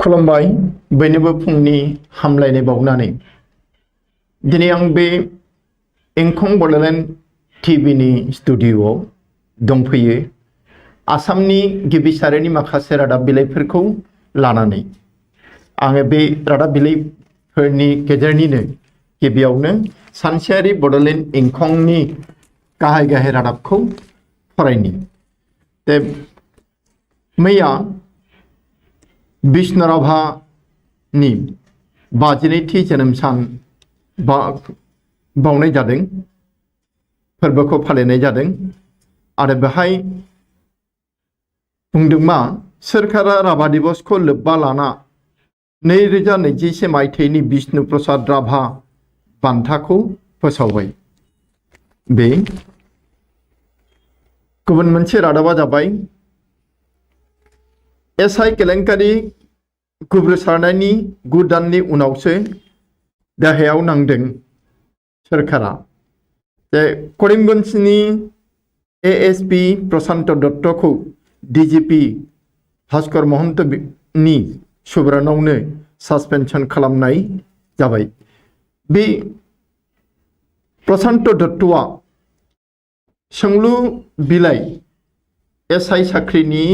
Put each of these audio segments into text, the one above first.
खुलुमबाय बयनोबो फुंनि हामलायनाय बावनानै दिनै आं बे इंखं बड'लेण्ड टिभिनि स्टुडिअ'आव दंफैयो आसामनि गिबि सारिनि माखासे रादाब बिलाइफोरखौ लानानै आङो बे रादाब बिलाइफोरनि गेजेरनिनो गिबियावनो सानसेयारि बड'लेण्ड इंखंनि गाहाय गाहाय रादाबखौ फरायनि मैया बिष्णु राभानि 52थि जोनोम सान बावनाय जादों फोरबोखौ फालिनाय जादों आरो बेहाय बुंदों मा सोरखारा राभा दिवसखौ लोब्बा लाना 2021 मायथाइनि बिष्णु प्रसाद राभा बान्थाखौ फोसावबाय। बे गुबुन मोनसे रादाबा जाबाय एसआई केलेंकारि गुब्रुसारनायनि 9 दाननि उनावसो गाहायाव नांदों सोरखारा जे करिमगंजनि एएसपी प्रशांत दत्तखौ डीजीपी भास्कर महन्तनि सुबुरुनावनो सासपेनसन खालामनाय जाबाय। बे प्रशांत दत्तआ सोंलु बिलाइ एसआई साख्रिनि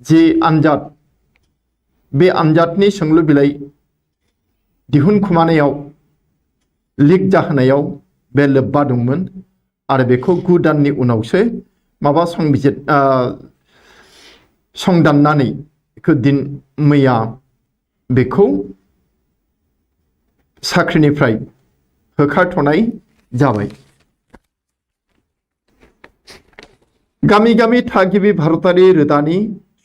जे आनजाद बे आनजादनि सोंलु बिलाइ दिहुनखुमानायाव लिक जाहोनायाव बे लोब्बा दंमोन आरो बेखौ 9 दाननि उनावसो माबा संदाननानै दिन मैया बेखौ साख्रिनिफ्राय होखारथ'नाय जाबाय। गामि गामि थागिबि भारतारि रोदानि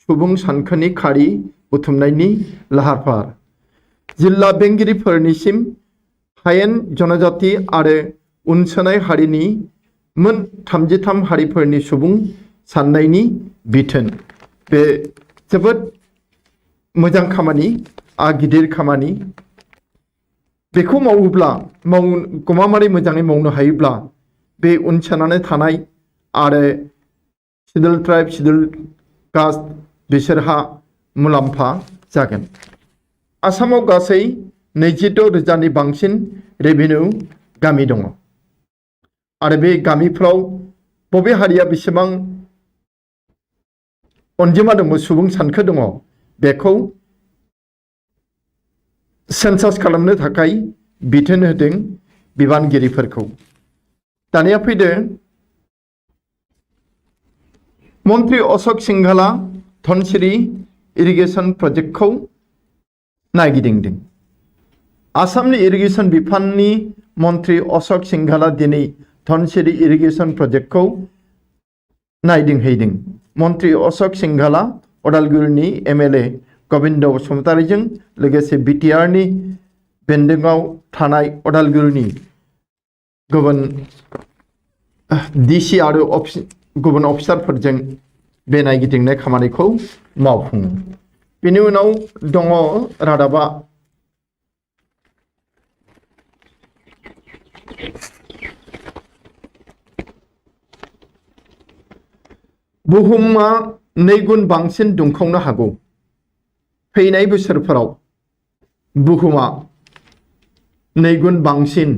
सुबुं सानखोनि खारि बुथुमनायनि लाहार फाहार जिल्ला बेंगिरिफोरनिसिम हायेन जनजाति आरो उनसोनाय हारिनि मोन 33 हारिफोरनि सुबुं साननायनि बिथोन बे जोबोद मोजां खामानि गिदिर खामानि बेखौ मावोब्ला गमामारै मोजाङै मावनो हायोब्ला बे उनसोनानै थानाय आरो शिड्युल ट्राइब शिड्युल कास्ट बिसोरहा मुलाम्फा जागोन। आसामाव गासै 26,000नि बांसिन रेभिनिउ गामि दङ आरो बे गामिफ्राव बबे हारिया बेसेबां अनजिमा दङ सुबुं सानखो दङ बेखौ सेन्सास खालामनो थाखाय बिथोन होदों बिबानगिरिफोरखौ। दानिया फैदो मन्त्री अशोक सिंघाला धनसिरि इरिगेशन प्रजेक्टखौ नायगिदिंदों। आसामनि इरिगेशन बिफाननि मन्त्री अशोक सिंघाला दिनै धनसिरि इरिगेशन प्रजेक्टखौ नायदिंहैदों। मन्त्री अशोक सिंघाला अदालगुरिनि एमएलए गोविंद बसुमतारीजों लोगोसे बिटिआरनि बेन्दोंआव थानाय अदालगुरिनि गुबुन डिसि आरो गुबुन अफिसारफोरजों बे नायगिदिंनाय खामानिखौ मावफुङो। बेनि उनाव दङ रादाबा बुहुमा 2 गुन बांसिन दुंखावनो हागौ। फैनाय बोसोरफोराव बुहुमा 2 गुन बांसिन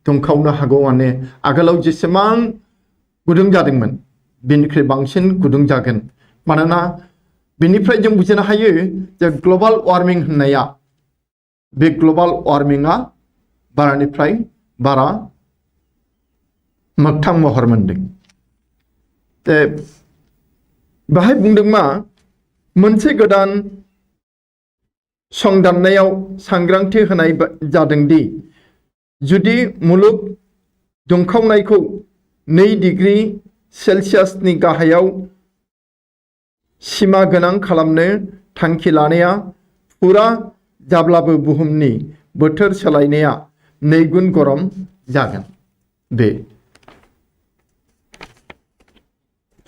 दुंखावनो हागौ माने आगोलाव जेसेबां गुदुं जादोंमोन बेनिख्रुइ बांसिन गुदुं जागोन। मानोना बेनिफ्राय जों बुजिनो हायो जे ग्लबेल वार्मिं होननाया बे ग्लबेल वार्मिंआ बारानिफ्राय बारा मोगथां महर मोनदों। बाहाय बुंदों मा मोनसे गोदान संदाननायाव सांग्रांथि होनाय जादों दि जुदि मुलुग दुंखावनायखौ 2 डिग्री सेल्सियासनि गाहायाव सिमा गोनां खालामनो थांखि लानाया फुरा जाब्लाबो बुहुमनि बोथोर सोलायनाया 2 गुन गरम जागोन। बे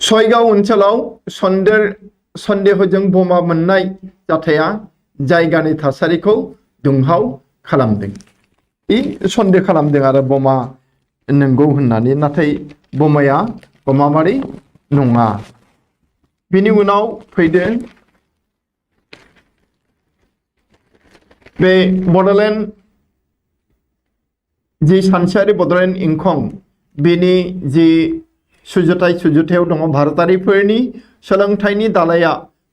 सयगाव ओनसोलाव सन्देहजों बमा मोननाय जाथाया जायगानि थासारिखौ दुंहाव खालामदों। सन्देह खालामदों आरो बमा नंगौ होननानै नाथाय बमाया गमामारि नङा। बिनि उनाव फैदो बे बड'लेण्ड जि सानसेयारि बड'लेण्ड इंखं बेनि जि सुजुथायाव दङ भारतारिफोरनि सोलोंथाइनि दालाया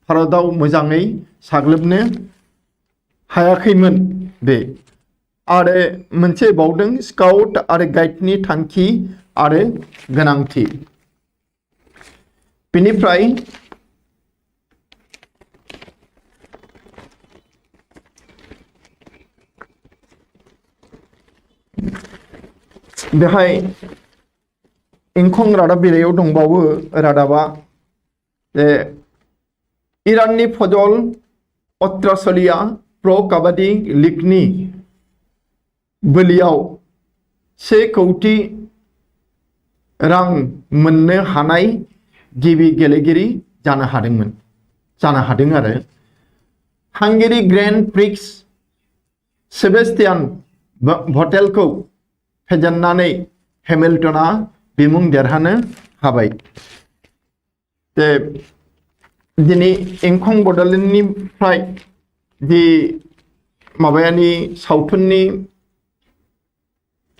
भारताव मोजाङै साग्लोबनो हायाखैमोन बे आरो मोनसे बावदों स्काउट आरो गाइडनि थांखि आरो गोनांथि बेनिफ्राय बेहाय इंखं रादाब बिलाइयाव दंबावो रादाबा जे इराननि फजल अत्रासलिया प्र काबादि लीगनि बोलियाव 1 कौटि रां मोननो हानाय गिबि गेलेगिरि जानो हादों आरो हांगेरी ग्रेन्ड प्रिक्स सेबेस्टियान भेटेलखौ फेजेननानै हेमिल्टना बिमुं देरहानो हाबाय। दिनै इंखं बड'लेण्डनिफ्राय जि माबायानि सावथुननि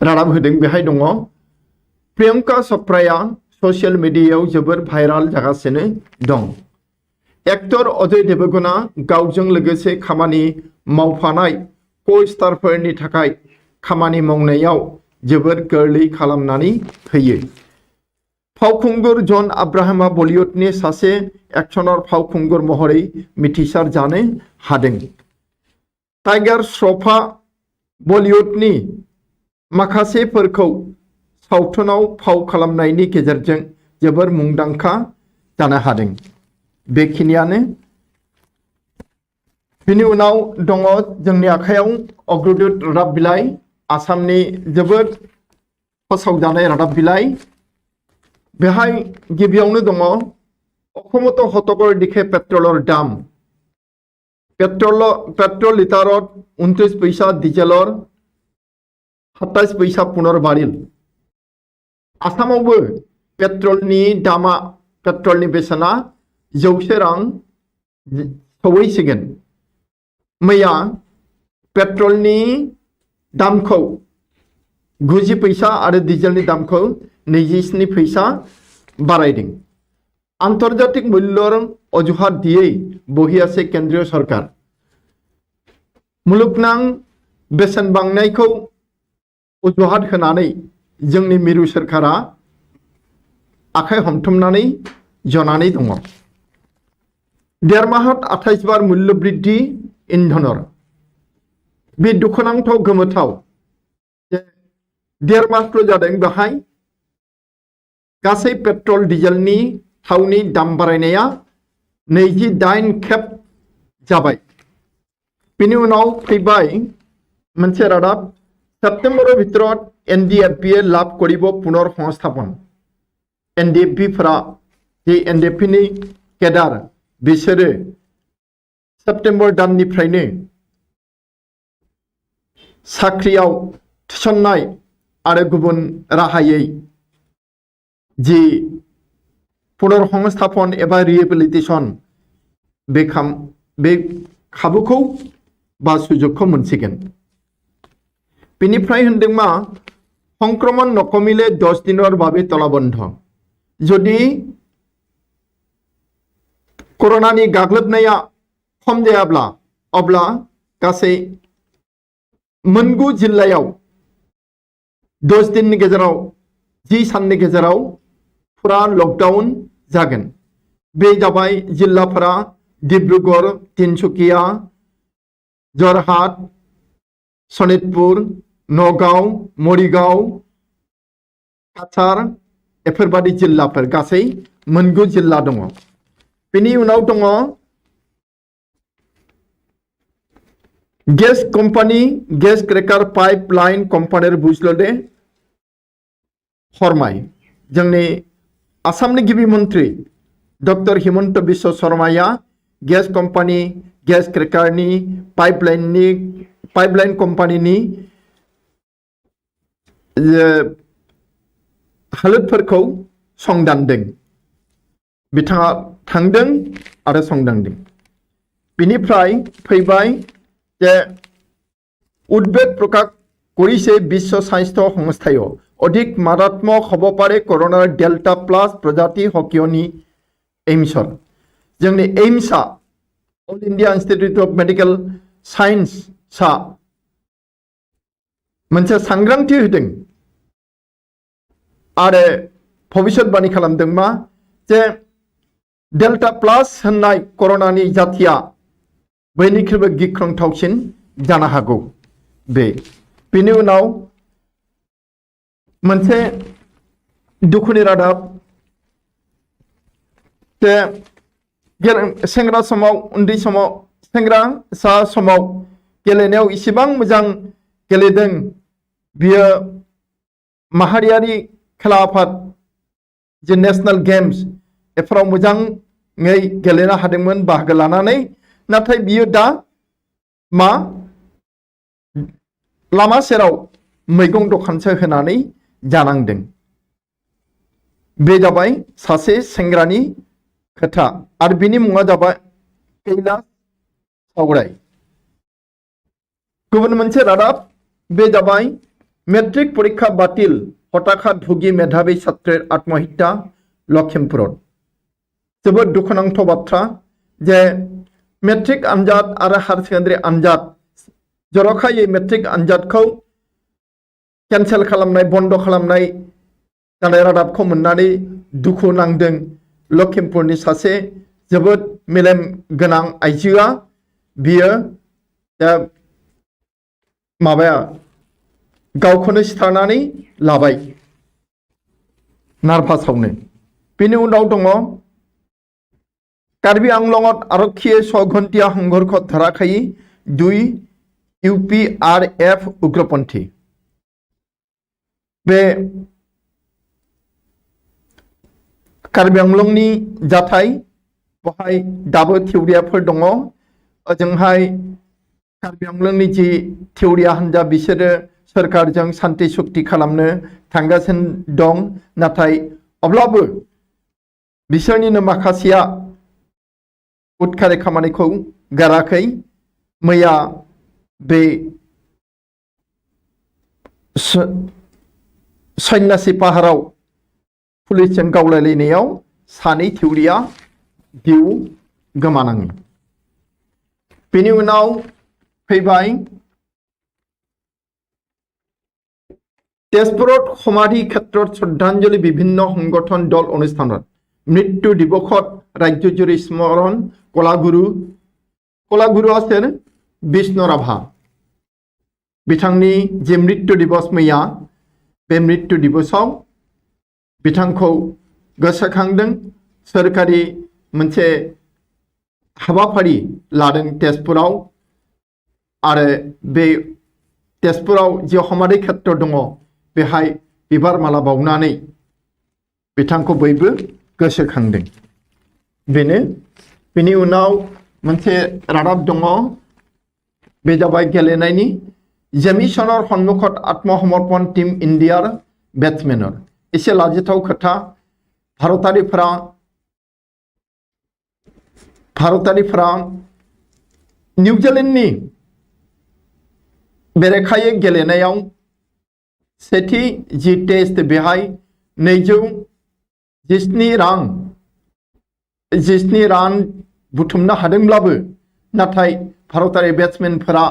रादाब होदों बेहाय दङ प्रियंका चोप्राया ससियेल मिडियायाव जोबोर भाइराल जागासिनो दं। एक्टर अजय देवगना गावजों लोगोसे खामानि मावफानाय को-स्टारफोरनि थाखाय खामानि मावनायाव जोबोर गोरलै खालामनानै होयो। फावखुंगुर जन आब्राहामा बलिउडनि सासे एक्शनर फावखुंगुर महरै मिथिसार जानो हादों। टाइगार श्रफआ बलिउडनि माखासेफोरखौ सावथुनाव फाव खालामनायनि गेजेरजों जोबोर मुंदांखा जानो हादों। बेखिनियानो। बिनि उनाव दङ जोंनि आखायाव अग्रदूत रादाब बिलाइ आसामनि जोबोद फोसावजानाय रादाब बिलाइ बेहाय गिबियावनो दङ अखमत हतकर दिखे पेट्रलर दाम पेट्रल लिटारत 29 पैसा डिजेलर 27 पैसा पुनर बारिल आसामावबो पेट्रलनि दामा पेट्रलनि बेसेना 100 रां सौहैसिगोन। मैया पेट्रलनि दामखौ 90 पैसा आरो डिजेलनि दामखौ 27 पैसा बारायदों। आन्तर्जातिक मूल्यर अजुहात दियै बहियासे केन्द्रीय सरकार मुलुगनां बेसेन बांनायखौ अजुहात होनानै जोंनि मिरु सरकारा आखाइ हमथुमनानै जनानै दङ। देरमाहात 28 बार मूल्य बृद्धि इन्धनर बे दुखुनांथाव गोमोथाव देरमासल जादों बेहाय गासै पेट्रल डिजेलनि थावनि दाम बारायनाया 28 खेब जाबाय। बिनि उनाव फैबाय मोनसे रादाब सेप्टेम्बरर भितरत एनडिएफबि लाभ करिब पुनर संस्थापन एनडिएफबिफोरा जे एनडिएफबिनि केडार बिसोरो सेप्टेम्बर दाननिफ्रायनो साख्रियाव थिसननाय आरो गुबुन राहायै जि पुनर्संस्थापन एबा रिहेबिलिटेशन बे खाबुखौ बा सुजुगखौ मोनसिगोन। बेनिफ्राय होनदों मा संक्रमण नकमिले 10 दिनर बाबे तलाबन्ध जुदि कर'नानि गाग्लोबनाया खम जायाब्ला अब्ला गासै 9 जिल्लायाव 10 दिननि गेजेराव 10 साननि गेजेराव फुरा लकडाउन जागोन। बे जाबाय जिल्लाफोरा डिब्रुगड़, तिनसुकिया, जरहाट, सनितपुर, नगाव, मरिगाव, काछार बेफोरबादि जिल्लाफोर गासै 9 जिल्ला दङ। बेनि उनाव दङ gas company gas cracker pipeline कम्पानिर बुजलदे हरमाय जोंनि आसामनि गिबि मन्त्रि डक्टर हिमन्त बिश्व शर्माया गेस कम्पानी गेस क्रेकारनि पाइपलाइन कम्पानिनि हालोदफोरखौ संदानदों। बिथाङा थांदों आरो संदानदों। बिनिफ्राय फैबाय जे উদ্বেগ প্ৰকাশ কৰিছে বিশ্ব স্বাস্থ্য সংস্থায়ো। অধিক মাৰাত্মক হ'ব পাৰে কৰোনাৰ ডেল্টা প্লাছ প্ৰজাতি সকিয়নি এইমছৰ। जोंनि এইমसा all India institute of medical साइन्सआ मोनसे सांग्रांथि होदों आरो भबिष्यतबाणी खालामदों मा जे डेल्टा प्लास होननाय कर'नानि जाथिया बयनिख्रुइबो गिख्रंथावसिन जानो हागौ। बेनि उनाव मोनसे दुखुनि रादाब जे सेंग्रा समाव उन्दै समाव सेंग्रासा समाव गेलेनायाव इसेबां मोजां गेलेदों बियो माहारियारि खेला आफाद जे नेशनेल गेम्स एफोराव मोजाङै गेलेनो हादोंमोन बाहागो लानानै, नाथाय बियो दा मा लामा सेराव मैगं दखानसो होनानै जानांदों। बे जाबाय सासे सेंग्रानि खोथा आरो बिनि मुङा जाबाय कैलाश सावराय। गुबुन मोनसे रादाब बे जाबाय मेट्रिक परीक्षा बातिल हताशात भुगि मेधावी छात्रेर आत्महत्या लखिमपुराव। जोबोद दुखुनांथाव बाथ्रा जे मेट्रिक आनजाद आरो हायार सेकेन्डारि आनजाद जर'खायै मेट्रिक आनजादखौ केन्सेल खालामनाय बन्द खालामनाय जानाय रादाबखौ मोननानै दुखु नांदों लखिमपुरनि सासे जोबोद मेलेम गोनां आइजोआ। बियो गावखौनो सिथारनानै लाबाय नार्भासावनो। बेनि उनाव दङ कार्बि आंलंत आरक्षीये 6 घन्टिया संघर्षत धरा खायि 2 UPRF उग्रपन्थी। बे कार्बि आंलंनि जाथाय बहाय दाबो थिउरियाफोर दङ। ओजोंहाय कार्बि आंलंनि जि थिउरिया हान्जा बिसोरो सरकारजों शान्ति चुक्ति खालामनो थांगासिनो दं, नाथाय अब्लाबो बिसोरनिनो माखासेया उदखारि खामानिखौ गाराखै। मैया बे सन्यासि पाहाराव पुलिसजों गावलायलायनायाव सानै थिउरिया जिउ गोमानाङो। बेनि उनाव फैबाय तेजपुरत समाधि क्षेत्रत श्रद्धांजलि विभिन्न संगठन दल अनुष्ठानत मृत्यु दिवसत राज्यजुरि स्मरण कलागुरुआ सोर विष्णु राभा। बिथांनि जे मृत्यु दिवस मैया बे मृत्यु दिवसाव बिथांखौ गोसोखांदों। सोरखारि मोनसे हाबाफारि लादों तेजपुराव आरो बे तेजपुराव जे समाधि क्षेत्र दङ बेहाय बिबार माला बावनानै बिथांखौ बयबो गोसोखांदों। बेनि उनाव मोनसे रादाब दङ बे जाबाय गेलेनायनि जेमिसनर सन्मुखत आत्मसमर्पण टीम इन्डियार बेट्समेनर। एसे लाजिथाव खोथा भारतारिफोरा निउजिलेन्डनि बेरेखायै गेलेनायाव सेथि जि टेस्ट बेहाय 217 रान बुथुमनो हादोंब्लाबो नाथाय भारतारि बेट्समेनफोरा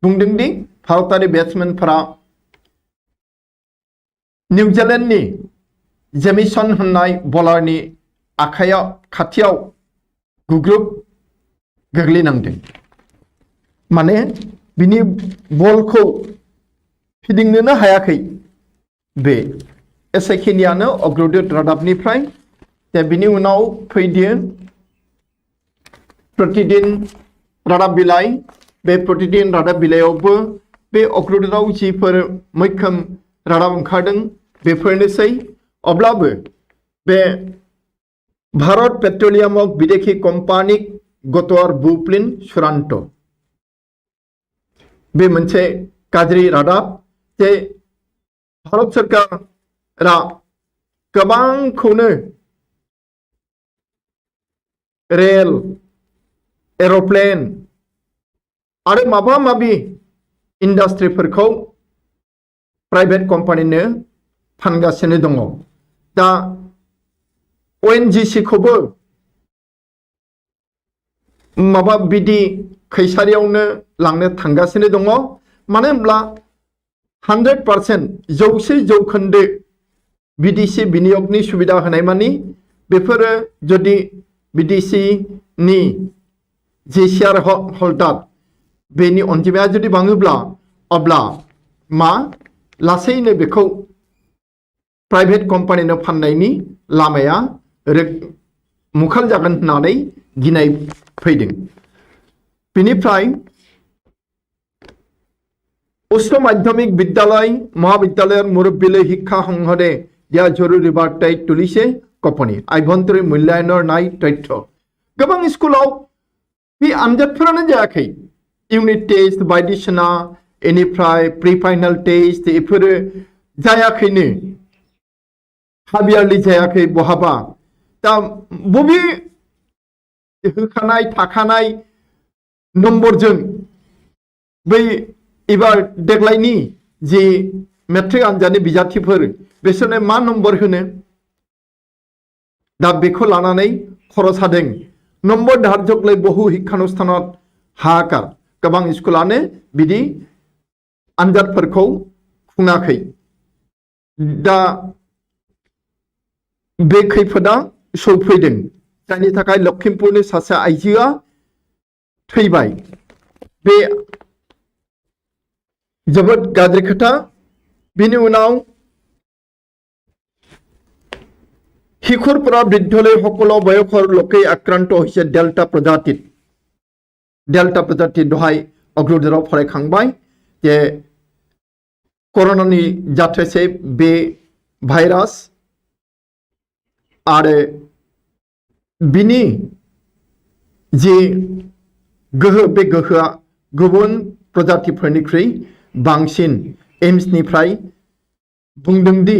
बुंदों दि भारतारि बेट्समेनफोरा निउजिलेन्डनि जेमिसन होननाय बलारनि आखायाव खाथियाव गुग्रुब गोग्लैनांदों। माने बिनि बलखौ फिदिंनोनो हायाखै। बे एसेखिनियानो अग्रदूत रादाबनिफ्राय। बिनि उनाव फैदो प्रतिदिन रादाब बिलाइ। बे प्रतिदिन रादाब बिलाइयावबो बे अग्रदूतआव जिफोर मैखोम रादाब ओंखारदों बेफोरनोसै। अब्लाबो बे भारत पेट्रलियामक बिदेशि कम्पानिक गतवार बुप्लिन चुरान्त। बे मोनसे गाज्रि रादाब जे भारत सरकारा गोबांखौनो रेल एर'प्लेन आरो माबा माबि इन्डास्ट्रिफोरखौ प्राइभेट कम्पानिनो फानगासिनो दङ। दा ONGC खौबो माबा बिदि खैसारियावनो लांनो थांगासिनो दङ। मानो होनब्ला 100% 100% बिदेशी बिनियोगनि सुबिदा होनाय मानि बेफोरो जुदि बिदेशीनि जे शेयार हल्डार बेनि अनजिमाया जुदि बाङोब्ला अब्ला मा लासैनो बेखौ प्राइभेट कम्पानिनो फाननायनि लामाया मुखाल जागोन होननानै गिनाय फैदों। बेनिफ्राय उच्च माध्यमिक विद्यालय महाविद्यालय मुरब्बीले शिक्षा সংসদে দিয়া জরুরি বার্তায় তুলিছে কপনি আভ্যন্তরীণ মূল্যায়নৰ নাই তথ্য। गोबां स्कुलाव बे आनजादफोरानो जायाखै। इउनिट टेस्ट बायदिसिना बेनिफ्राय प्रि फाइनाल टेस्ट बेफोरो जायाखैनो, हाफ यारलि जायाखै बहाबा। दा बबे होखानाय थाखानाय नम्बरजों बै एबार देग्लायनि जि मेट्रिक आनजादनि बिजाथिफोर बिसोरनो मा नम्बर होनो? दा बेखौ लानानै खर' सादों। नम्बर धार्यकलै बहु शिक्षानुष्ठानत हाहाकार। गोबां स्कुलानो बिदि आनजादफोरखौ खुङाखै। दा बे खैफोदा सौफैदों, जायनि थाखाय लखिमपुरनि सासे आइजोआ थैबाय। बे जोबोद गाज्रि खोथा। बिनि उनाव শিশুৰপৰা বৃদ্ধলৈ সকলো বয়সৰ লোকেই আক্ৰান্ত হৈছে ডেল্টা প্ৰজাতিত। ডেল্টা প্ৰজাতি দহাই অগ্ৰদূৰাव फरायखांबाय जे कर'नानि जाथोसे बे भाइरास आरो बिनि जि गोहो बे गोहोआ गुबुन प्रजातिफोरनिख्रुइ बांसिन। एम्सनिफ्राय बुंदोंदि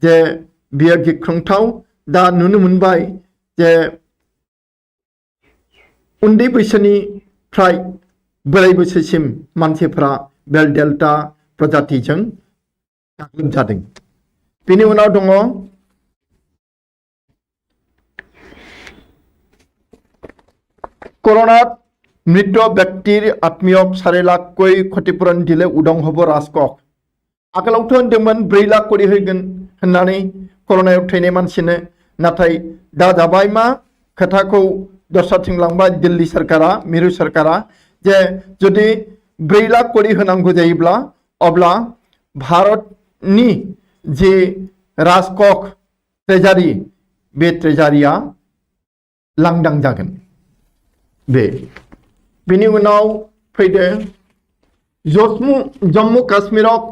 जे बियो गिख्रंथाव। दा नुनो मोनबाय जे उन्दै बैसोनिफ्राय बोराय बैसोसिम मानसिफ्रा बे डेल्टा प्रजातिजों गाग्लोबजादों। बेनि उनाव दङ कर'नात मृत व्यक्तिर आत्मीयक 4 लाखকৈ क्षतिपूरण दिले उदांहब राजक'क। आगोलावथ' होनदोंमोन 4 लाख करि होगोन होननानै कर'नायाव थैनाय मानसिनो। नाथाय दा जाबाय मा खोथाखौ दस्राथिं लांबाय दिल्ली सरकारा, मिरु सरकारा, जे जुदि 4 लाख करि होनांगौ जायोब्ला अब्ला भारतनि जि राजक'क ट्रेजारि बे ट्रेजारिया लांदां जागोन। बेनि उनाव फैदो जम्मु काश्मीरक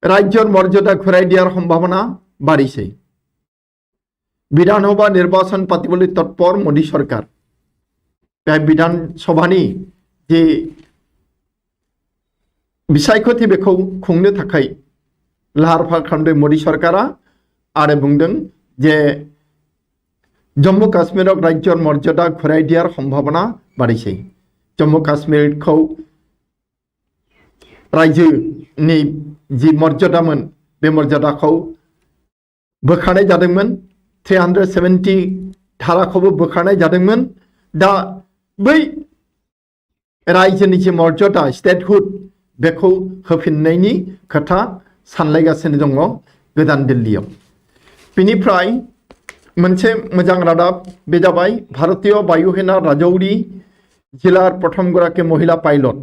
राज्यर मर्यादा घुराई दियार सम्भावना बारिছে। विधानसभा निर्वाचन पातिबोली तत्पर मोदी सरकार। बे विधानसभानि जे बिसायख'थि बेखौ खुंनो थाखाय लाहार फाहार खालामदों मोदी सरकारा आरो बुंदों जे जम्मु काश्मीरक राज्यर मर्यादा घुराई दियार सम्भावना बारिছে। जम्मु काश्मीरखौ राज्योनि जि मर्यादामोन बे मर्यादाखौ बोखारनाय जादोंमोन। 370 धाराखौबो बोखारनाय जादोंमोन। दा बै राज्योनि जि मर्यादा स्टेटहुड बेखौ होफिननायनि खोथा सानलायगासिनो दङ गोदान दिल्लीयाव। बेनिफ्राय मोनसे मोजां रादाब बे जाबाय भारतीय वायुसेना राजौरी जिल्लार प्रथम गराकि महिला पाइलट।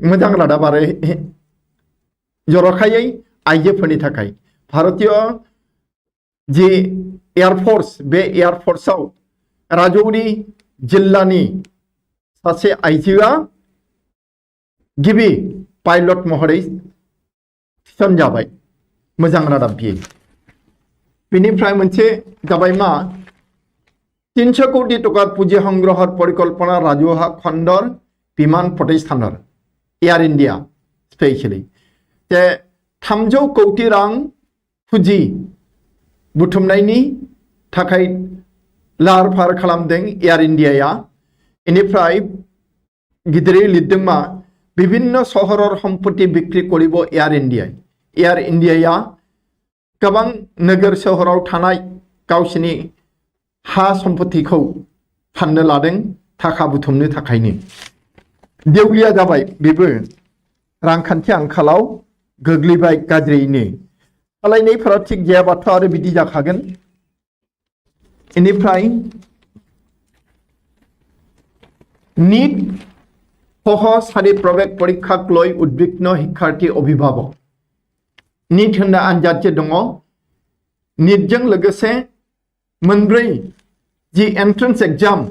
मोजां रादाब आरो जर'खायै आइजोफोरनि थाखाय। भारतीय जि एयारफोर्स बे एयारफोर्सआव राजौरी जिल्लानि सासे आइजोआ गिबि पाइलट महरै थिसनजाबाय। मोजां रादाब बियो। बेनिफ्राय मोनसे जाबाय मा 300 কোটি টাকার পুঁজি সংগ্রহের পরিকল্পনা রাজহুয়া খণ্ডর বিমান প্রতিষ্ঠানের एयार इंडिया स्पेशली जे 300 কোটি रां पुঁজি बुथुमनायनि थाखाय लाहार फाहार खालामदों एयार इंडियाया। बेनिफ्राय गिदिरै लिरदोंमा विभिन्न सहरर सम्पत्ति बिक्री करिब एयार इन्डिया गोबां नोगोर सोहोराव थानाय गावसिनि हा सम्पत्तिखौ फाननो लादों थाखा बुथुमनो थाखायनो देवलिया जाबाय बेबो रांखान्थि आंखालाव गोग्लैबाय गाज्रियैनो सालायनायफोरा थिग गैयाबाथ' आरो बिदि जाखागोन इनिफ्राय नीट सह सारि प्रवेश परीक्षाक लय उद्विग्न शिक्षार्थी अभिभावक नीट होनना आनजाद जे दङ नीटजों लोगोसे मोनब्रै जि एन्ट्रेन्स एग्जाम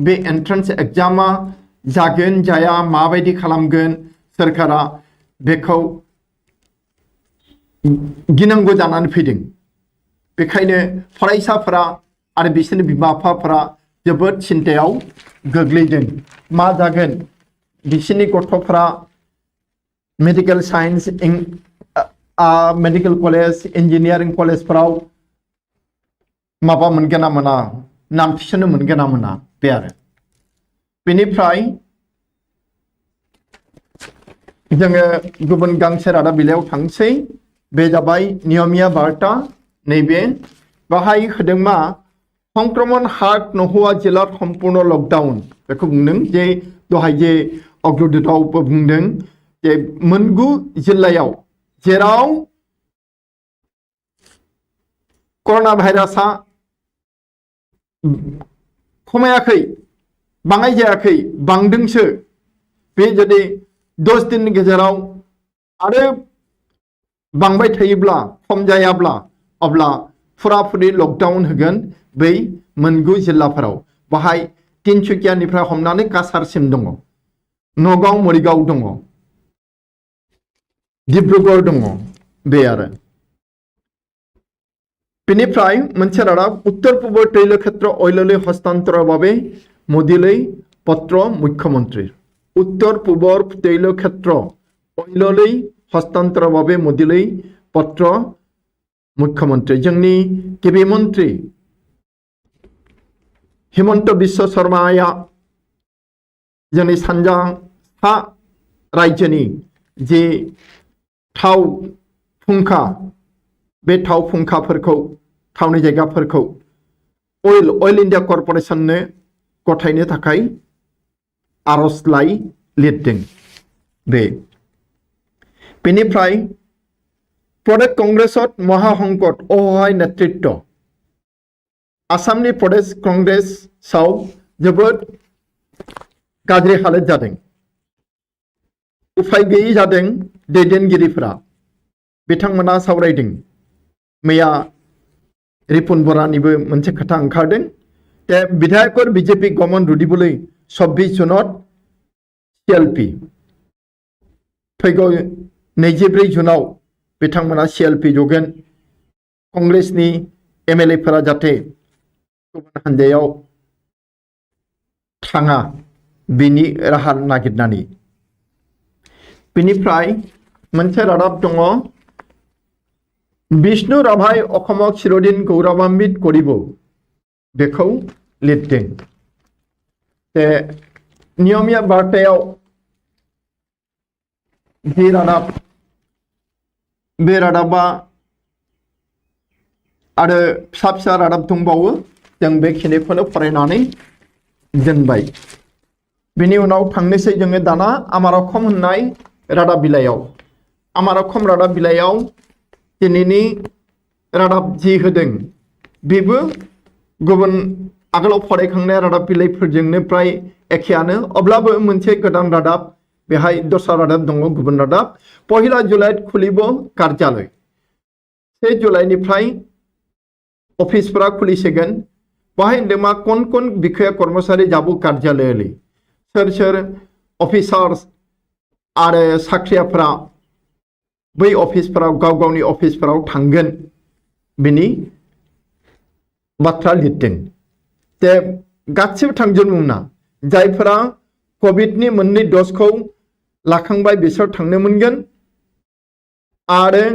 बे एन्ट्रेन्स एग्जामा जागोन जाया माबायदि खालामगोन सोरखारा बेखौ गिनांगौ जानानै फैदों बेखायनो फरायसाफोरा आरो बिसोरनि बिमा बिफाफोरा जोबोद सिन्थायाव गोग्लैदों मा जागोन बिसोरनि गथ'फोरा medical science medical college engineering कलेजफोराव माबा मोनगोन ना मोना नाम थिसननो मोनगोन ना मोना बे आरो बेनिफ्राय जोङो गुबुन गांसे रादाब बिलाइयाव थांसै बे जाबाय नियमिया बार्ता नैबे बाहाय होदोंमा संक्रमण हार नहुआ जिल्ला सम्पूर्ण लकडाउन बेखौ बुंदों जे दहाय जे अग्रदूतआवबो बुंदों जे मोनगु जिल्लायाव जेराव कर'ना भाइरासआ खमायाखै बाङाय जायाखै बांदोंसो बे जुदि 10 दिननि गेजेराव आरो बांबाय थायोब्ला खम जायाब्ला अब्ला फुराफुरि लकडाउन होगोन बै मोनगु जिल्लाफोराव बाहाय तिनसुकियानिफ्राय हमनानै काछारसिम दङ नगाव मरिगाव दङ डिब्रुगड़ दङ बे आरो बेनिफ्राय मोनसे रादाब उत्तर पूर्व तैल क्षेत्र अइललै हस्तांतर भावे मोदीलै पत्र मुख्यमंत्री उत्तर पूर्व तैल क्षेत्र अइललै हस्तांतर भावे मोदीलै पत्र मुख्यमंत्री जोंनि गिबि मन्त्री हिमंत बिश्व शर्माया जोंनि सानजा सा राज्योनि जे थाव फुंखा बे थाव फुंखाफोरखौ थावनि जायगाफोरखौ अइल इंडिया कर्परेशननो गथायनो थाखाय आर'जलाइ लिरदों बेनिफ्राय प्रदेश कांग्रेसत महासंकट अहाय नेतृत्व आसामनि प्रदेश कांग्रेसआव जोबोद गाज्रि हालोद जादों उफाय गैयै जादों दैदेनगिरिफोरा बिथांमोना सावरायदों मैया रिपुन बरानिबो मोनसे खोथा ओंखारदों जे विधायकर बीजेपी गमन रुदिबोलै 26 जुनत CLP फैगौ 24 जुनाव बिथांमोना CLP जगोन कांग्रेसनि MLA फोरा जाथे गुबुन हान्जायाव थाङा बिनि राहा नागिरनानै बेनिफ्राय मोनसे रादाब दङ विष्णु राभाय अखमक चिरदिन गौरवान्वित करिब बेखौ लिरदों जे नियमिया बार्तायाव जे रादाब बे रादाबा आरो फिसा फिसा रादाब दंबावो जों बेखिनिखौनो फरायनानै दोनबाय बेनि उनाव थांनोसै जोङो दाना आमार अखम होननाय रादाब बिलाइयाव दिनैनि रादाब जि होदों बेबो गुबुन आगोलाव फरायखांनाय रादाब बिलाइफोरजोंनो प्राय एखेयानो अब्लाबो मोनसे गोदान रादाब बेहाय दस्रा रादाब दङ गुबुन रादाब 1 जुलाइ खुलिब कार्यालय 1 जुलाइनिफ्राय अफिसफोरा खुलिसिगोन बाहाय होनदोंमा कोन बिखया कर्मचारी जाबु कार्यालयलै सोर अफिसार्स आरो साख्रियाफोरा बै अफिसफोराव गाव गावनि अफिसफोराव थांगोन बिनि बाथ्रा लिरदों जे गासिबो थांजोबनो मोना जायफोरा कोविडनि मोननै द'जखौ लाखांबाय बिसोर थांनो मोनगोन आरो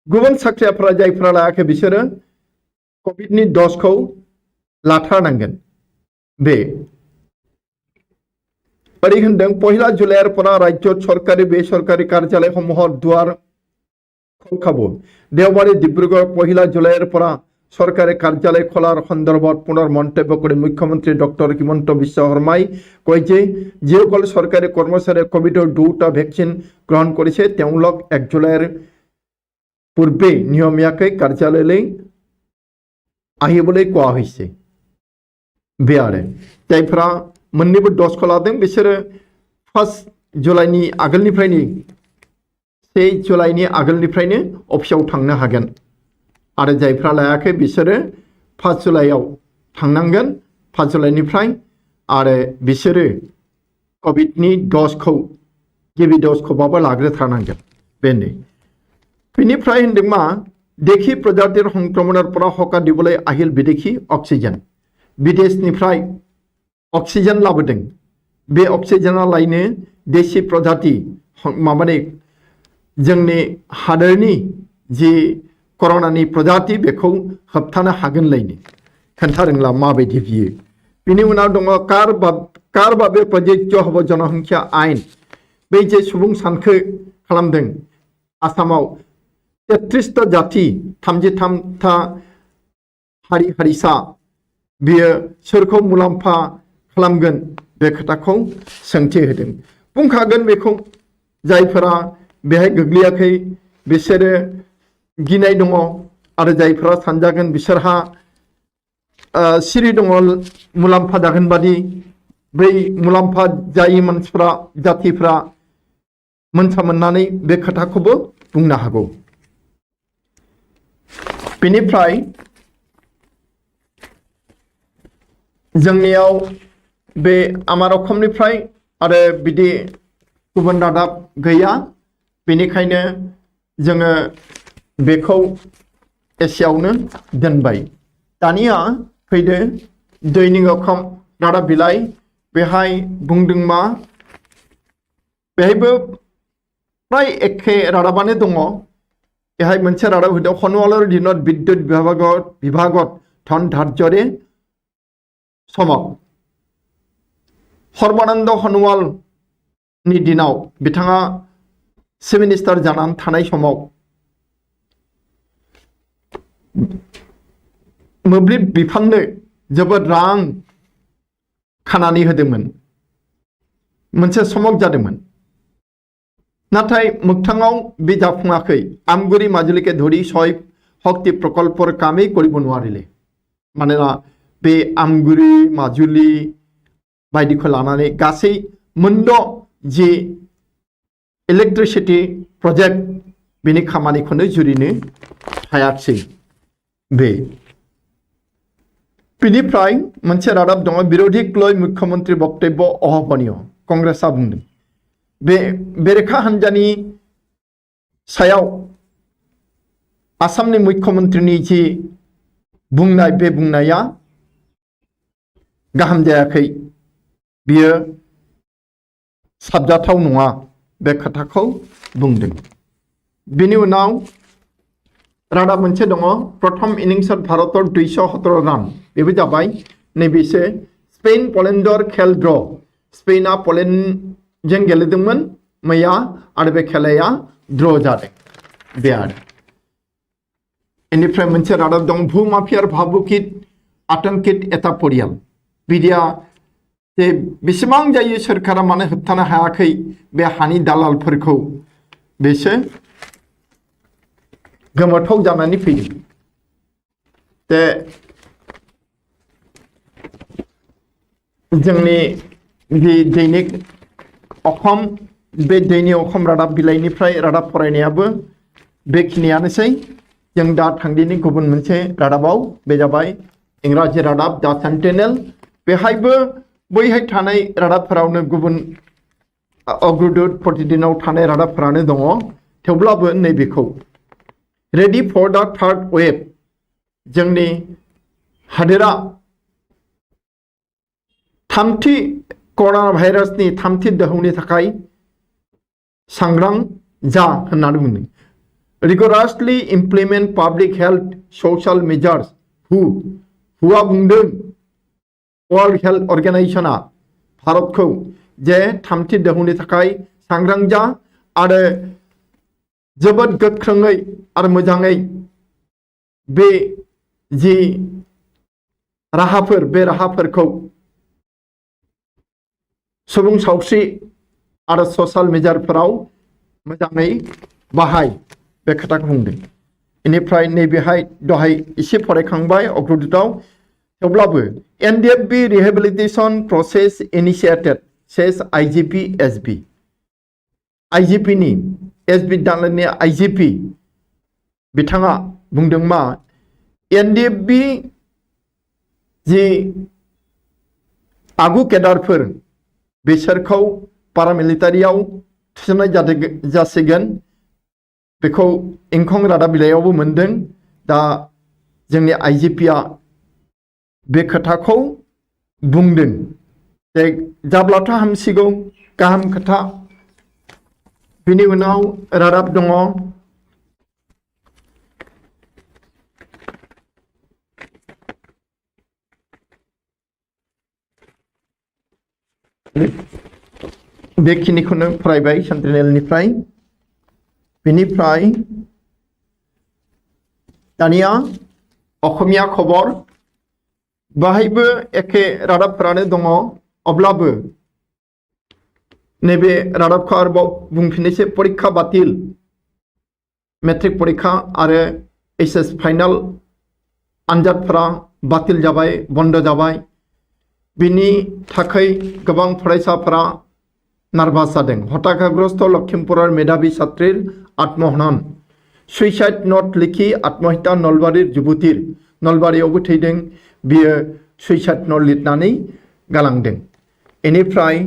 गुबुन साख्रियाफोरा जायफोरा लायाखै बिसोरो कोविडनि द'जखौ लाथारनांगोन बे ओरै होनदों 1 जुलाइनिफ्राय राज्य सरकारि बेसरकारि कार्यालयসমূह दुवार खोलखाबो देवबारी डिब्रुगढ़ 1 जुलाइनिफ्राय सरकारि कार्यालय खोलार सन्दर्भत पुनर मन्तव्य करे मुख्यमंत्री डॉक्टर हिमंत बिश्व शर्माई कय जे जिসকল सरकारि कर्मचारी कोविडर 2টা ভ্যাকসিন গ্রহণ করেছে তেওঁলোক 1 जुलाइर पूर्वे नियमियाকৈ कार्यालयলৈ আহিবলৈ কোৱা হৈছে बे आरो जायफोरा मोन्नैबो ड'जखौ लादों बिसोरो 1 जुलाइनि आगोलनिफ्रायनो 1 जुलाइनि आगोलनिफ्रायनो अफिसाव थांनो हागोन आरो जायफोरा लायाखै बिसोरो 5 जुलाइयाव थांनांगोन 5 जुलाइनिफ्राय आरो बिसोरो कभिडनि ड'जखौ गिबि ड'जखौबाबो लाग्रोथारनांगोन बेनो बेनिफ्राय होनदों मा देखि प्रजातिर संक्रमणर পৰা हका दिबोलै আহিल बिदेखि अक्सिजेन विदेशनिफ्राय अक्सिजेन लाबोदों बे अक्सिजेना लायनो देशी प्रजाति माबानि जोंनि हादोरनि जि कर'नानि प्रजाति बेखौ होबथानो हागोन लायनो खोन्थादोंला माबायदि बियो बिनि उनाव दङ कारबाबे प्रযোज्য हब जनसंख्या आयेन बे जे सुबुं सानखो खालामदों आसामाव 33टा जाति 33टा हारि हारिसा बियो सोरखौ मुलाम्फा खालामगोन बे खोथाखौ सोंथि होदों बुंखागोन बेखौ जायफोरा बेहाय गोग्लैयाखै बिसोरो गिनाय दङ आरो जायफोरा सानजागोन बिसोरहा सिरि दङ मुलाम्फा जागोन बादि बै मुलाम्फा जायै मानसिफ्रा जातिफ्रा मोनसा मोननानै बे खोथाखौबो बुंनो हागौ बेनिफ्राय जोंनियाव बे आमार अखमनिफ्राय आरो बिदि गुबुन रादाब गैया बेनिखायनो जोङो बेखौ एसेयावनो दोनबाय दानिया फैदो दैनिक अखम रादाब बिलाइ बेहाय बुंदों मा बेहायबो प्राय एखे रादाबानो दङ बेहाय मोनसे रादाब होदों खनवाলৰ दिনত বিদ্যুৎ বিভাগত धन धार्यरे समाव सर्बानन्द खनवालनि दिनाव बिथाङा चिफ मिनिस्टार जानानै थानाय समाव मोब्लिब बिफाननो जोबोद रां खानानै होदोंमोन मोनसे समक जादोंमोन नाथाय मोगथाङाव बे जाफुङाखै आमगुरि माजुलिके धरि सय शक्ति प्रकल्पर कामै करिब নোৱাৰিলে मानोना बे आमगुरि माजुलि बायदिखौ लानानै गासै मोनद' जि इलेक्ट्रिसिटी प्रजेक्ट बेनि खामानिखौनो जुरिनो हायाखै बे बेनिफ्राय मोनसे रादाब दङ बिरोधिक लय मुख्यमंत्री बक्तव्य अहबनीय कंग्रेसआ बुंदों बे बेरेखा हान्जानि सायाव आसामनि मुख्यमंत्रीनि जि बुंनाय बे बुंनाया गाहाम जायाखै बियो साबजाथाव नङा बे खोथाखौ बुंदों बिनि उनाव रादाब मोनसे दङ प्रथम इनिंसआव भारतर 217 रान बेबो जाबाय नैबेसो स्पेन पलेन्डर खेल ड्र स्पेनआ पलेन्डजों गेलेदोंमोन मैया आरो बे खेलाया ड्र जादों बे आरो इनिफ्राय मोनसे रादाब दं भूमाफियार भाबुकित आतंकित एटा परियाल बिदिया जे बेसेबां जायो सोरखारा मानो होबथानो हायाखै बे हानि दालालफोरखौ बेसो गोमोथाव जानानै फैदों जे जोंनि जि दैनिक अखम बे दैनिक अखम रादाब बिलाइनिफ्राय रादाब फरायनायाबो बेखिनियानोसै जों दा थांदिनि गुबुन मोनसे रादाबाव बे जाबाय इंराजि रादाब दा सेन्टिनेल बेहायबो बैहाय थानाय रादाबफोरावनो गुबुन अग्रदूत प्रतिदिनाव थानाय रादाबफोरानो दङ थेवब्लाबो नैबेखौ ready for the third wave जोंनि हादोरा थामथि कर'ना भाइरासनि थामथि दोहौनि थाखाय सांग्रां जा होननानै बुंदों rigorously implement public health social measures हुआ बुंदों वर्ल्ड हेल्थ अर्गेनाइजेशना भारत को जे थामथि दोहौनि थाखाय सांग्रां जा आरो जोबोद गोख्रोङै आरो मोजाङै बे जि राहाफोर बे राहाफोरखौ सुबुं सावस्रि आरो ससियेल मिडियाफोराव मोजाङै बाहाय बे खोथाखौ बुंदों। इनिफ्राय नैबेहाय दहाय एसे फरायखांबाय अग्रदूतआव थेवब्लाबो एनडिएफबि रिहेबिलिटेशन प्रसेस इनिशिएटेड सेस आईजीपी एसबी आईजीपी नि एसबी दालायनि आईजीपी बिथाङा बुंदों मा एनडिएफबि जि आगु केडारफोर बिसोरखौ पारामिलिटारियाव थिसननाय जासिगोन बेखौ इंखं रादाब बिलाइयावबो मोनदों। दा जोंनि आईजीपीआ बे खोथाखौ बुंदों जे जाब्लाथ' हामसिगौ गाहाम खोथा। बिनि उनाव रादाब दङ बेखिनिखौनो फरायबाय सेन्ट्रेलनिफ्राय। बेनिफ्राय दानिया असमिया खबर बाहायबो एखे रादाबफोरानो दङ अब्लाबो नैबे रादाबखौ आरोबाव बुंफिननोसै परीक्षा बातिल मेट्रिक परीक्षा आरो एचएस फाइनाल आनजादफोरा बातिल जाबाय बन्द जाबाय। बिनि थाखाय गोबां फरायसाफोरा नार्भास जादों। हताशाग्रस्त लखिमपुर मेधावी छात्रीर आत्महनन सुइसाइड नोट लिखि आत्महत्या नलबारी युवतीर नलबारियावबो थैदों बियो सुइसाइड नोट लिरनानै गालांदों। इनिफ्राय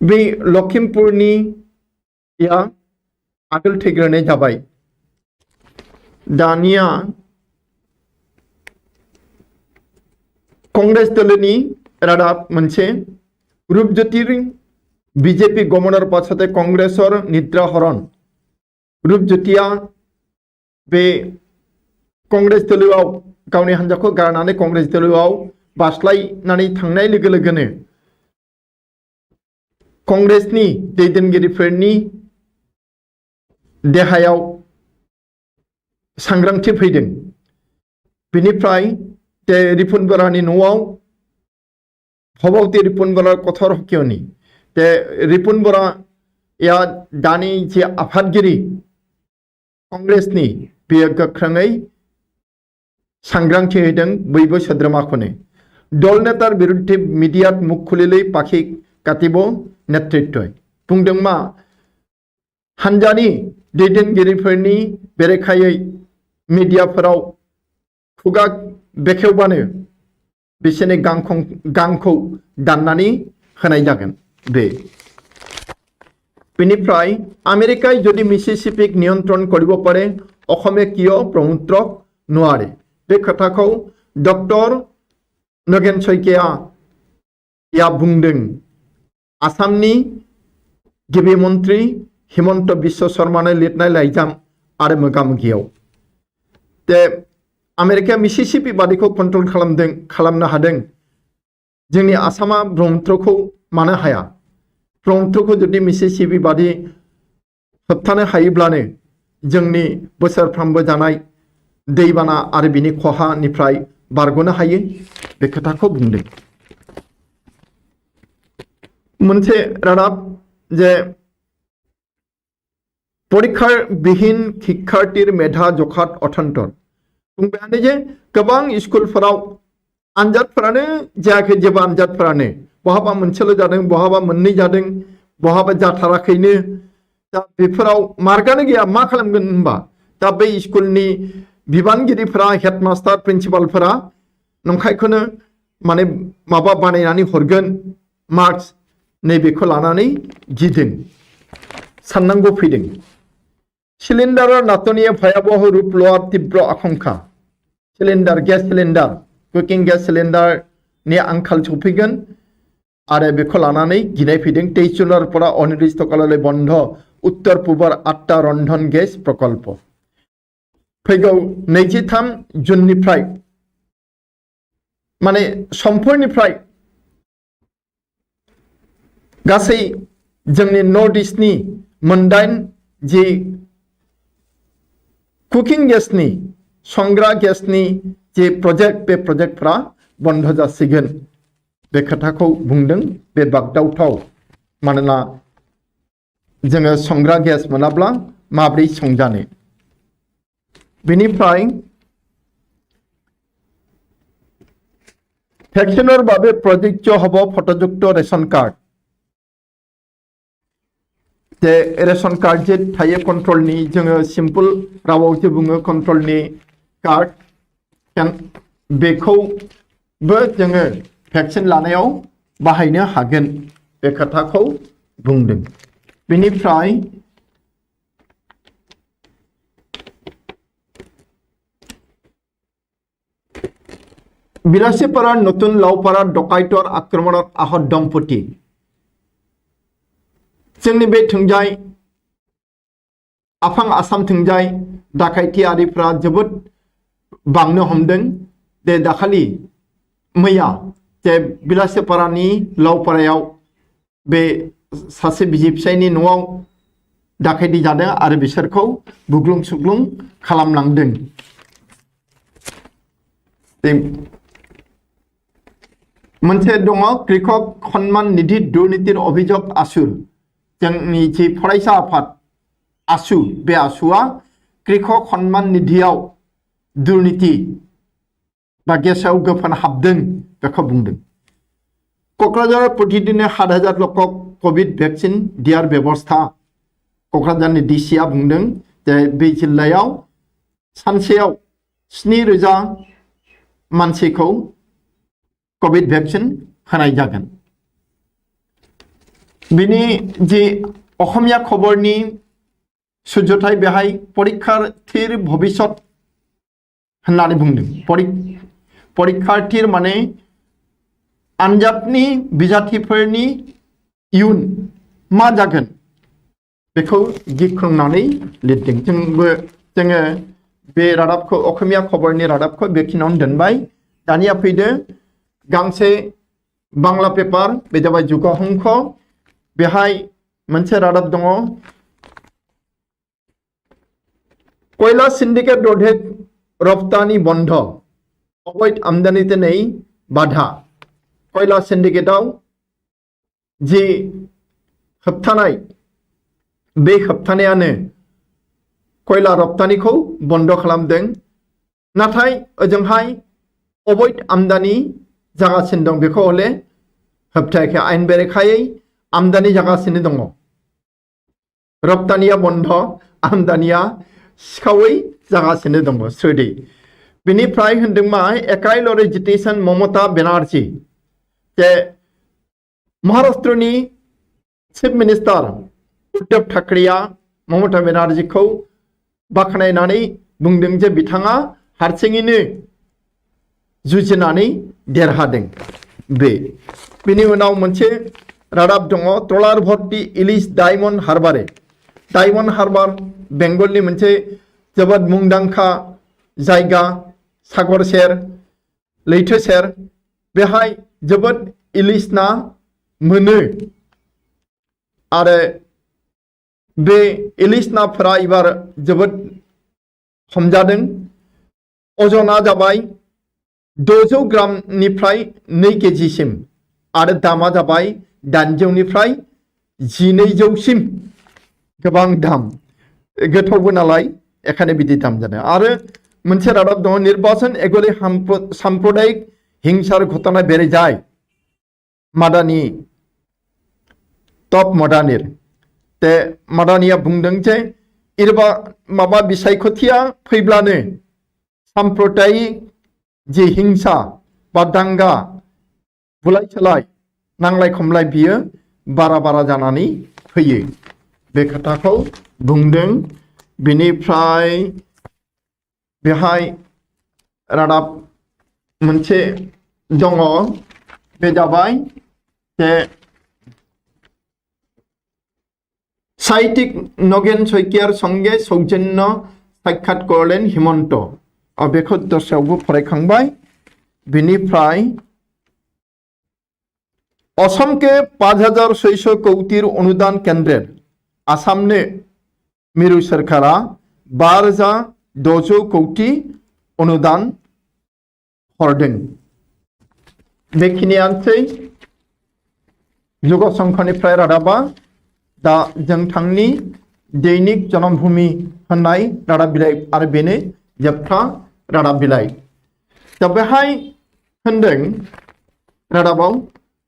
बे लखिमपुरनि या आगोल थैग्रोनाय जाबाय। दानिया कांग्रेस दलनि रादाब मोनसे रूपज्योतिर बीजेपी गवर्नर पाछते कांग्रेसर निद्राहरण रूपज्योतिया बे कांग्रेस दलोआव गावनि हान्जाखौ गारनानै कांग्रेस दलोआव बास्लायनानै थांनाय लोगो लोगोनो कांग्रेसनि दैदेनगिरिफोरनि देहायाव सांग्रांथि फैदों। बिनिफ्राय रिपुन बरानि न'आव भबावती रिपुन बरा कठर हकियनि रिपुन बराया दानि जे आफादगिरि कांग्रेसनि बेयो गोख्रोङै सांग्रांथि होदों बयबो सोद्रोमाखौनो। दल नेतार बिरुद्धे मिडियात मुख खुलिलै पाखि कातिब नेतृत्व बुंदों मा हान्जानि दैदेनगिरिफोरनि बेरेखायै मिडियाफोराव खुगा बेखेवबानो बिसोरनि गांखौ दाननानै होनाय जागोन। बेनिफ्राय आमेरिकाय যদি मिसिसिपिक नियंत्रण करिब पारे অসমে কিয় ব্ৰহ্মপুত্ৰক নোৱাৰে बे खोथाखौ डक्टर नगेन शइकिया बुंदों आसामनि गिबि मन्त्रि हिमन्त बिश्व शर्मानो लिरनाय लाइजाम आरो मोगामोगियाव आमेरिकाया मिसिसिपि बादिखौ कन्ट्रल खालामनो हादों जोंनि आसामा ब्रह्मपुत्रखौ मानो हाया। ब्रह्मपुत्रखौ जुदि मिसिसिपि बादि होबथानो हायोब्लानो जोंनि बोसोरफ्रामबो जानाय दैबाना आरो बिनि खहानिफ्राय बारग'नो हायो बे खोथाखौ बुंदों। मोनसे रादाब जे परीक्षार बिहीन शिक्षार्थीर मेधा जखात अथन्तर बुंबायानो जे गोबां स्कुलफोराव आनजादफोरानो जायाखै जेबो आनजादफोरानो बहाबा मोनसेल' जादों बहाबा मोननै जादों बहाबा जाथाराखैनो दा बेफोराव मार्कआनो गैया मा खालामगोन होनबा दा बै स्कुलनि बिबानगिरिफोरा हेडमास्टार प्रिन्सिपालफोरा नंखायखौनो माने माबा बानायनानै हरगोन मार्क्स नैबेखौ लानानै गिदों साननांगौ फैदों। सिलिन्डार नाटनीय भयाबह रूप लोৱাৰ तीव्र आशंका सिलिन्डार गेस सिलिन्डार कुकिं गेस सिलिन्डारनि आंखाल सफैगोन आरो बेखौ लानानै गिनाय फैदों। 23 जुलाइर পৰা अनिर्दिष्टकालলৈ बन्ध उत्तर पूबर 8टा रन्धन गेस प्रकल्प फैगौ 23 जुननिफ्राय माने समफोरनिफ्राय गासै जोंनि नर्थ ईस्टनि मोनदाइन जि कुकिं गेसनि संग्रा गेसनि जे प्रजेक्ट बे प्रजेक्टफ्रा बन्द जासिगोन बे खोथाखौ बुंदों। बे बागदावथाव, मानोना जोङो संग्रा गेस मोनाब्ला माब्रै संजानो। बेनिफ्राय ভ্যাকসিনৰ বাবে প্ৰযোজ্য হ'ব ফটোযুক্ত ৰেচন কাৰ্ড। जे रेशन कार्ड जे थायो कन्ट्रलनि, जोङो सिम्पल रावाव जे बुङो कन्ट्रलनि कार्ड, बेखौबो जोङो भ्याक्सिन लानायाव बाहायनो हागोन बे खोथाखौ बुंदों। बेनिफ्राय বিলাসীপাড়ার নতুন লাউপাড়ার ডকাইতৰ আক্রমণত আহত দম্পতি। जोंनि बे थिंजाय आफां आसाम थिंजाय डाकाइथियारिफ्रा जोबोद बांनो हमदों। जे दाखालि मैया जे बिलासीपारानि लावपारायाव बे सासे बिसि फिसायनि न'आव डाकाइथि जादों आरो बिसोरखौ बुग्लुं सुग्लुं खालामलांदों। मोनसे दङ कृषक सन्मान निधि दुर्नीतिर अभियोग आसुर। जोंनि जि फरायसा आफाद आसु, बे आसुआ कृषक सन्मान निधियाव दुर्नीति बा गेसाव गोफोन हाबदों बेखौ बुंदों। क'क्राझाराव प्रतिदिन 7,000 लोगों कभिड भैक्सीन दियार व्यवस्था। क'क्राझारनि डिसिआ बुंदों जे बे जिल्लायाव सानसेयाव 7,000 मानसिखौ कभिड भैक्सीन होनाय जागोन। बिनि जि अखमिया खबरनि सुजुथाय बेहाय परीक्षार्थीर भबिष्यत होननानै बुंदों। परीक्षार्थीर माने आनजादनि बिजाथिफोरनि इयुन मा जागोन बेखौ गिख्रंनानै लिरदों। जोङो बे रादाबखौ, अखमिया खबरनि रादाबखौ बेखिनियावनो दोनबाय। दानिया फैदो गांसे बांला पेपार, बे जाबाय जुगाहंख। बेहाय मोनसे रादाब दङ, कयला सिन्डिकेट रोधे रफ्तानि बन्ध, अवैध आमदानिते नै बाधा। कयला सिन्डिकेटआव जि होबथानाय, बे होबथानायानो कयला रफ्तानिखौ बन्द खालामदों। नाथाय ओजोंहाय अवैध आमदानि जागासिनो दं, बेखौ हले होबथायाखै। आयेन बेरेखायै आमदानि जागासिनो दङ। रफ्तानिया बन्द, आमदानिया सिखावै जागासिनो दङ स्रोदै। बेनिफ्राय होनदों मा, एकाइल रेजिटेसन ममता बेनार्जी। जे महाराष्ट्रनि चिफ मिनिस्टार उद्धव ठाकरेया ममता बेनार्जीखौ बाख्नायनानै बुंदों जे बिथाङा हारसिङैनो जुजिनानै देरहादों। बेनि उनाव मोनसे रादाब दङ, ट्रलार भर्ती इलिश डायमन्ड हार्बारे। डायमन्ड हार्बार बेंगलनि मोनसे जोबोद मुंदांखा जायगा, सागर सेर, लैथो सेर। बेहाय जोबोद इलिश ना मोनो आरो बे इलिश नाफोरा एबार जोबोद हमजादों। अजना जाबाय 600 ग्रामनिफ्राय 2 केजिसिम आरो दामा जाबाय 800निफ्राय 1200सिम। गोबां दाम, गोथावबो नालाय एखाने बिदि दाम जादों। आरो मोनसे रादाब दङ, निर्वाचन एगले साम्प्रदायिक हिंसार घटना बेड़े যায়। मादानि टप मदानिर ते मादानिया बुंदों जे माबा बिसायख'थिया फैब्लानो साम्प्रदायिक जे हिंसा बा दांगा बुलाय सोलाय नांलाय खमलाय बियो बारा जानानै फैयो बे खोथाखौ बुंदों। बेनिफ्राय बेहाय रादाब मोनसे दङ, बे जाबाय जे সাহিত্যিক নগেন শইকীয়ার সঙ্গে সৌজন্য সাক্ষাৎ করলেন হিমন্ত। बेखौ दस्रायावबो फरायखांबाय। बेनिफ्राय असम के 5,600 कौटिर अनुदान केंद्र आसाम ने मिरु सरकारा 12,600 कौटि अनुदान हरदों। बेखिनियानोसै जुग संघनिफ्राय रादाबा दा जों थांनि दैनिक जनमभूमि होननाय रादाब बिलाइ आरो बेनो जोबथा रादाब बिलाइ। दा बेहाय होनदों रादाबाव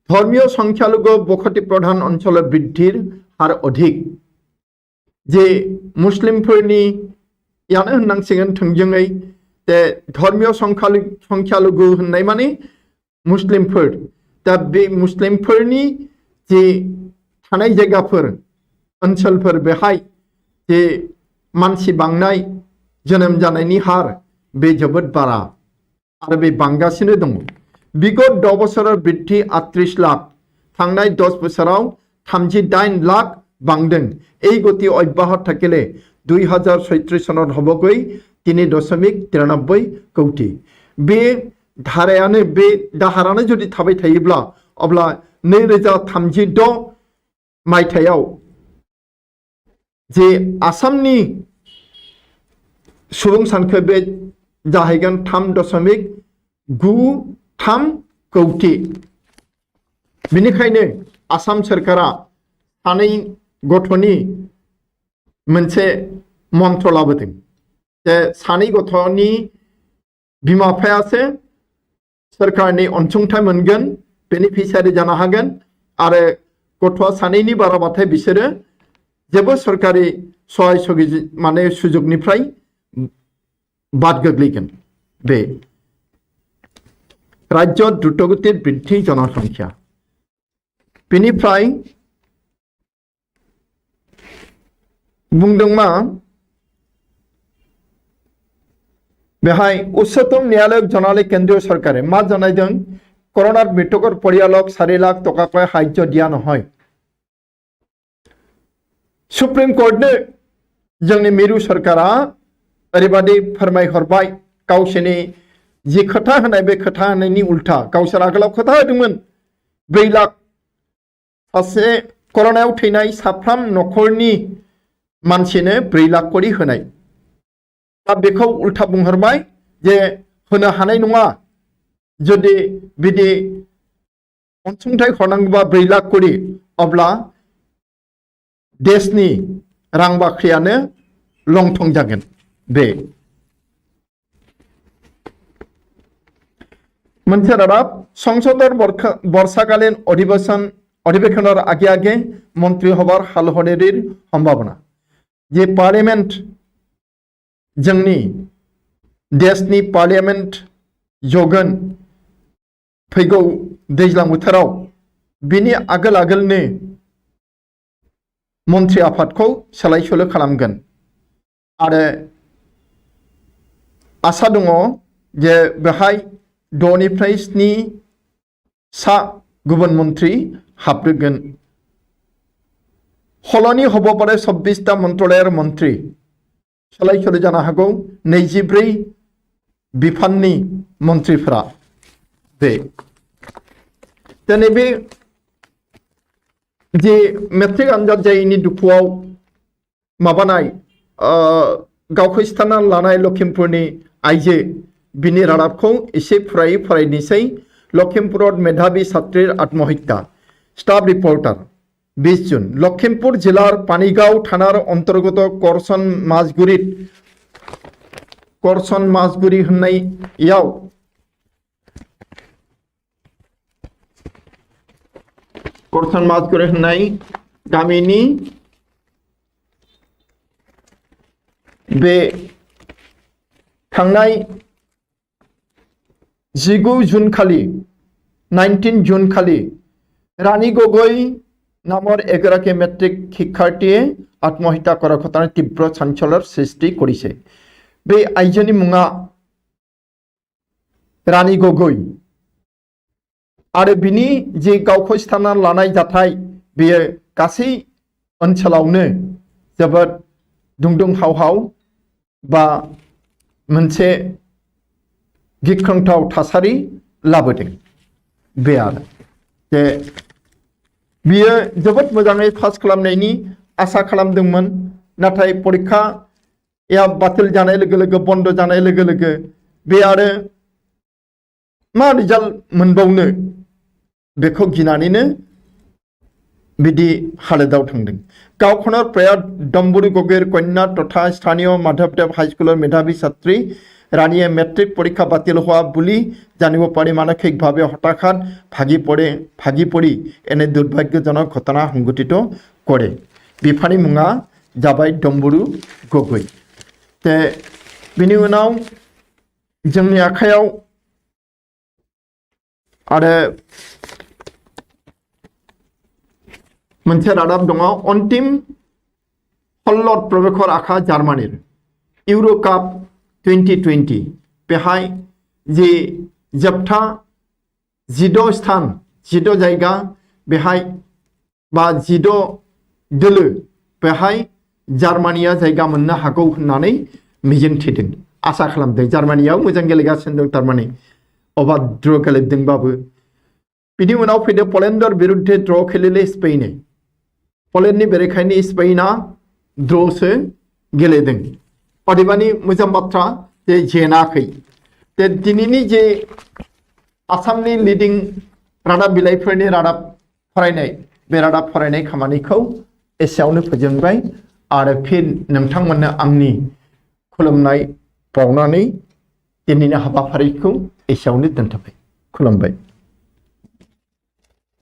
धर्मीय संख्यालघु बखति प्रधान अंचल बृद्धिर हार अधिक जे मुस्लिमफोरनि यानो होननांसिगोन थोंजोङै जे धर्मीय संख्यालघु होननाय माने मुस्लिमफोर। दा बे मुस्लिमफोरनि जे थानाय जायगाफोर ओनसोलफोर बेहाय जे मानसि बांनाय जोनोम जानायनि हार बे जोबोद बारा आरो बे बांगासिनो दङ। विगत 10 बोसोराव बृद्धि 38 लाख, थांनाय 10 बोसोराव 38 लाख बांदों। এই গতি অব্যাহত থাকিলে 2036 সনত হবগৈ 3.93 কোটি। बे धारायानो बे दाहारानो जुदि थाबाय थायोब्ला अब्ला 2036 मायथाइयाव जे आसामनि सुबुं सानखो बे जाहैगोन 3.93 कौटि। बेनिखायनो आसाम सरकारा सानै गथ'नि मोनसे मन्त्र लाबोदों जे सानै गथ'नि बिमा बिफायासो सरकारनि अनसुंथाइ मोनगोन, बेनिफिसियारि जानो हागोन आरो गथ'आ सानैनि बाराबाथाय बिसोरो जेबो सरकारि सहाय माने सुजुगनिफ्राय बाद गोग्लैगोन। बे राज्य द्रुतगतिर बृद्धि जनसंख्या बेनिफ्राय बुंदों मा बेहाय उच्चतम न्यायालय जनाले केंद्रीय सरकारे मा जनायदों कर'नार मृतकर परियालक 4 लाख टकाकै साहाय्य दिया নহয়। सुप्रीम कोर्टनो जोंनि मिरु सरकारा ओरैबादि फोरमायहरबाय गावसोरनि जि खोथा होनाय बे खोथा होनायनि उल्था गावसोर आगोलाव खोथा होदोंमोन 4 लाख सासे कर'नायाव थैनाय साफ्राम न'खरनि मानसिनो 4 लाख करि होनाय। दा बेखौ उल्था बुंहरबाय जे होनो हानाय नङा, जुदि बिदि अनसुंथाइ हरनांगौबा 4 लाख करि अब्ला देशनि रां बाख्रियानो लंथं जागोन। बे मोनसे रादाब संसदर बर्षाकालीन अधिवेशनर आगे आगे मन्त्री हबार हालहरेरिर सम्भावना जे पार्लियामेन्ट जोंनि देशनि पार्लियामेन्ट जगोन फैगौ दैज्लां बोथोराव बिनि आगोल आगोलनो मन्त्रि आफादखौ सोलाय सोलो खालामगोन आरो आसा दङ जे बेहाय 6 निफ्राय 7 सा गुबुन मन्त्रि हाबग्रोगोन। हलनि हब पारे 24टा मन्त्रालयर मन्त्रि सोलाय सोलो जानो हागौ 24 बिफाननि मन्त्रिफोरा। बे दिनै बे जे मेट्रिक आनजाद जायैनि दुखुआव माबानाय गावखौ सिथारना लानाय लखिमपुरनि आइजो बिनि रादाबखौ एसे फरायनोसै। लखिमपुराव मेधावी छात्रीर आत्महत्या। स्टाफ रिपोर्टार 20 जून लखिमपुर जिलार पानीगांव थानार अंतर्गत करसन मासगुरी होननायाव करसन मासगुरी होननाय गामिनि बे थांनाय 19 जून खालि 19 जून खालि रानी गगৈ नाমৰ এগৰাকী মেট্ৰিক শিক্ষাৰ্থীয়ে আত্মহত্যা কৰাৰ ঘটনাই তীব্ৰ চাঞ্চল্যৰ সৃষ্টি কৰিছে। बे आइजोनि मुङा रानी गगৈ आरो बिनि जे गावखौ सिथारना लानाय जाथाय बेयो गासै ओनसोलावनो जोबोद दुंदुं हावहाव बा मोनसे गिख्रंथाव थासारि लाबोदों। बे आरो जे बियो जोबोद मोजाङै पास खालामनायनि आसा खालामदोंमोन नाथाय परिखाया बातिल जानाय लोगो लोगो बन्द जानाय लोगो लोगो बे आरो मा रिजाल्ट मोनबावनो बेखौ गिनानैनो बिदि हालोदाव थांदों। गावखौनो प्राय डम्बुरु गगैर कन्या तथा स्थानीय माधवदेव हाईस्कुलर मेधावी छात्री रानीये मेट्रिक परीक्षा बातिल हुआ বুলি জানিব পাৰি মানসিকভাৱে হতাশাত ভাগি পৰি এনে দুৰ্ভাগ্যজনক ঘটনা সংঘটিত কৰে। बिफानि मुङा जाबाय डम्बुरु गगৈ। ते बिनि उनाव जोंनि आखायाव आरो मोनसे रादाब दङ अन्तिम 16 प्रवेशर आखा जार्मानिर इउरो काप 2020 बेहाय जे जोबथा 16 स्थान 16 जायगा बेहाय बा 16 दोलो बेहाय जार्मानिया जायगा मोननो हागौ होननानै मिजिं थिदों आसा खालामदों। जार्मानियाव मोजां गेलेगासिनो दं थारमाने अबा ड्र गेलेदोंबाबो। बिनि उनाव फैदो पलेन्डर बिरुद्धे ड्र खेलिले स्पेइन। पलेन्डनि बेरेखायनो स्पेइना ड्रसो गेलेदों। अदेबानि मोजां बाथ्रा जे जेनाखै। ते दिनैनि जे आसामनि लिडिं रादाब बिलाइफोरनि रादाब फरायनाय बे रादाब फरायनाय खामानिखौ एसेयावनो फोजोबबाय आरो फिन नोंथांमोननो आंनि खुलुमनाय बावनानै दिनैनि हाबाफारिखौ एसेयावनो दोनथ'बाय। खुलुमबाय।